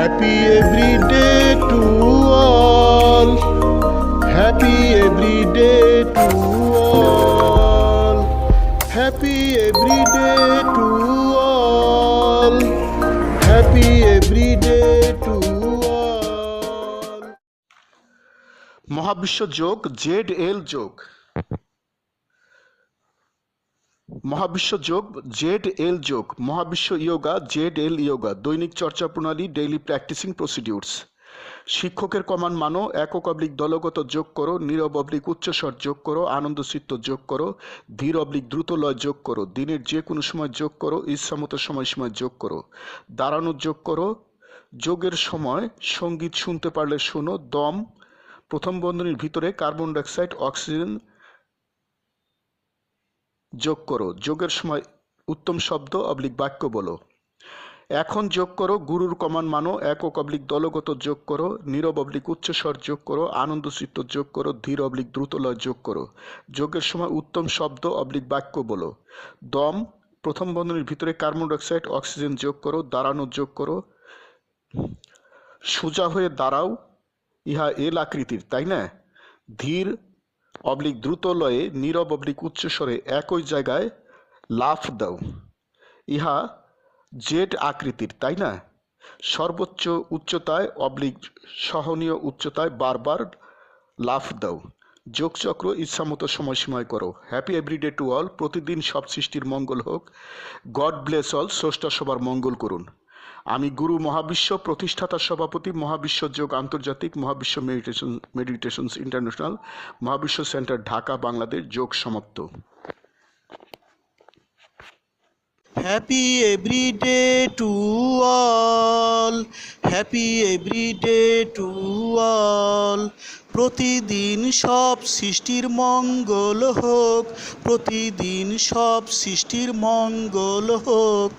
Happy every day to all. Happy every day to all. Happy every day to all. Happy every day to all. মহাবিশ্ব যোগ ZL যোগ। মহাবিশ্ব যোগ ZL যোগ। মহাবিশ্ব yoga ZL yoga. দৈনিক চর্চা প্রণালী ডেইলি প্র্যাকটিসিং প্রসিডিউরস। শিক্ষকের কমান্ড মানো, একক অবলিক দলগত যোগ করো, নীরব অবলিক উচ্চস্বর যোগ করো, আনন্দচিত্ত যোগ করো, ধীর অবলিক দ্রুত লয় যোগ করো, দিনের যে কোনো সময় যোগ করো, ইচ্ছামতো সময় যোগ করো, দাঁড়ানো যোগ করো, যোগের সময় সঙ্গীত শুনতে পারলে শোনো, দম প্রথম বন্ধনীর ভিতরে কার্বন ডাইঅক্সাইড অক্সিজেন যোগ করো, যোগের সময় উত্তম শব্দ অবলিক বাক্য বলো। এখন যোগ করো, গুরুর কমান্ড মানো, একক অবলিক দলগত যোগ করো, নীরব অবলিক উচ্চস্বর যোগ করো, আনন্দচিত্ত যোগ করো, ধীর অবলিক দ্রুতলয় যোগ করো, যোগের সময় উত্তম শব্দ অবলিক বাক্য বলো। দম প্রথম বন্ধনীর ভিতরে কার্বন ডাইঅক্সাইড অক্সিজেন যোগ করো, দাঁড়ানো যোগ করো, সোজা হয়ে দাঁড়াও, ইহা এল আকৃতির, তাই না? ধীর অবলিক দ্রুত লয়ে নীরব অবলিক উচ্চস্বরে একই জায়গায় লাফ দাও, ইহা জেড আকৃতির, তাই না? সর্বোচ্চ উচ্চতায় অবলিক সহনীয় উচ্চতায় বারবার লাফ দাও। যোগচক্র ইচ্ছামতো সময়সীমায় করো। Happy everyday to all. প্রতিদিন সব সৃষ্টির মঙ্গল হোক। God bless all. স্রষ্টা সবার মঙ্গল করুন। আমি গুরু মহাবিশ্ব প্রতিষ্ঠাতা সভাপতি, মহাবিশ্ব যোগ আন্তর্জাতিক, মহাবিশ্ব মেডিটেশনস ইন্টারন্যাশনাল, মহাবিশ্ব সেন্টার ঢাকা, বাংলাদেশ। যোগ সমাপ্ত। Happy every day to all. Happy every day to all. প্রতিদিন সব সৃষ্টির মঙ্গল হোক, প্রতিদিন সব সৃষ্টির মঙ্গল হোক।